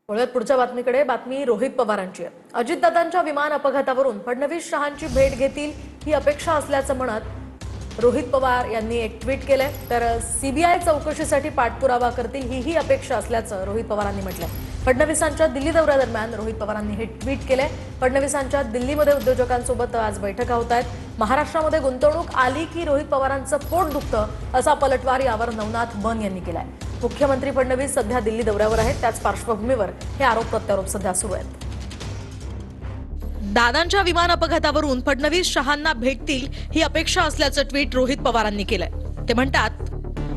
वळूयात पुढच्या बातमीकडे। बातमी रोहित पवारांची आहे। अजितदादांच्या विमान अपघातावरून फडणवीस शहांची भेट घेतील ही अपेक्षा असल्याचं म्हणत रोहित पवार यांनी एक ट्विट केलंय। तर सीबीआय चौकशीसाठी पाठपुरावा करतील ही अपेक्षा असल्याचं रोहित पवारांनी म्हटलंय। फडणवीसांच्या दिल्ली दौऱ्यादरम्यान रोहित पवारांनी हे ट्विट केलंय। फडणवीसांच्या दिल्लीमध्ये उद्योजकांसोबत आज बैठका होत आहेत। महाराष्ट्रामध्ये गुंतवणूक आली की रोहित पवारांचं पोट दुखतं असा पलटवार यावर नवनाथ बन यांनी केलाय। मुख्यमंत्री फडणवीस सध्या दिल्ली दौऱ्यावर आहेत, त्याच पार्श्वभूमीवर हे आरोप प्रत्यारोप सध्या सुरू आहेत। दादांच्या विमान अपघातावरून फडणवीस शहांना भेटतील ही अपेक्षा असल्याचं ट्विट रोहित पवारांनी केलंय। ते म्हणतात,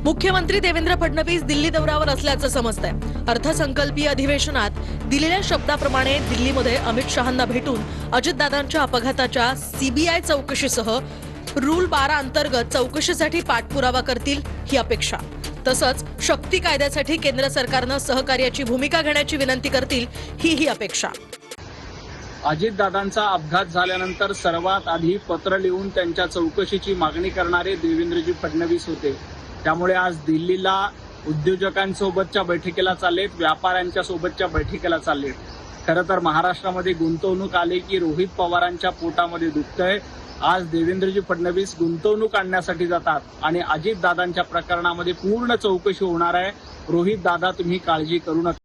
मुख्यमंत्री देवेंद्र फडणवीस दिल्ली दौऱ्यावर असल्याचं समजतंय। अर्थसंकल्पीय अधिवेशनात दिलेल्या शब्दाप्रमाणे दिल्लीमध्ये अमित शहांना भेटून अजितदादांच्या अपघाताच्या सीबीआय चौकशीसह रूल 12 अंतर्गत चौकशीसाठी पाठपुरावा करतील ही अपेक्षा। तसंच शक्ती कायद्यासाठी केंद्र सरकारनं सहकार्याची भूमिका घेण्याची विनंती करतील ही अपेक्षा। अजितदादांचा अपघात झाल्यानंतर सर्वात आधी पत्र लिहून त्यांच्या चौकशीची मागणी करणारे देवेंद्रजी फडणवीस होते। त्यामुळे आज दिल्लीला उद्योजकांसोबतच्या बैठकीला चाललेत, व्यापाऱ्यांच्या सोबतच्या बैठकीला चाललेत। खरं तर महाराष्ट्रामध्ये गुंतवणूक आली की रोहित पवारांच्या पोटामध्ये दुखतंय। आज देवेंद्रजी फडणवीस गुंतवणूक आणण्यासाठी जातात आणि अजितदादांच्या प्रकरणामध्ये पूर्ण चौकशी होणार आहे। रोहित दादा, तुम्ही काळजी करू नका।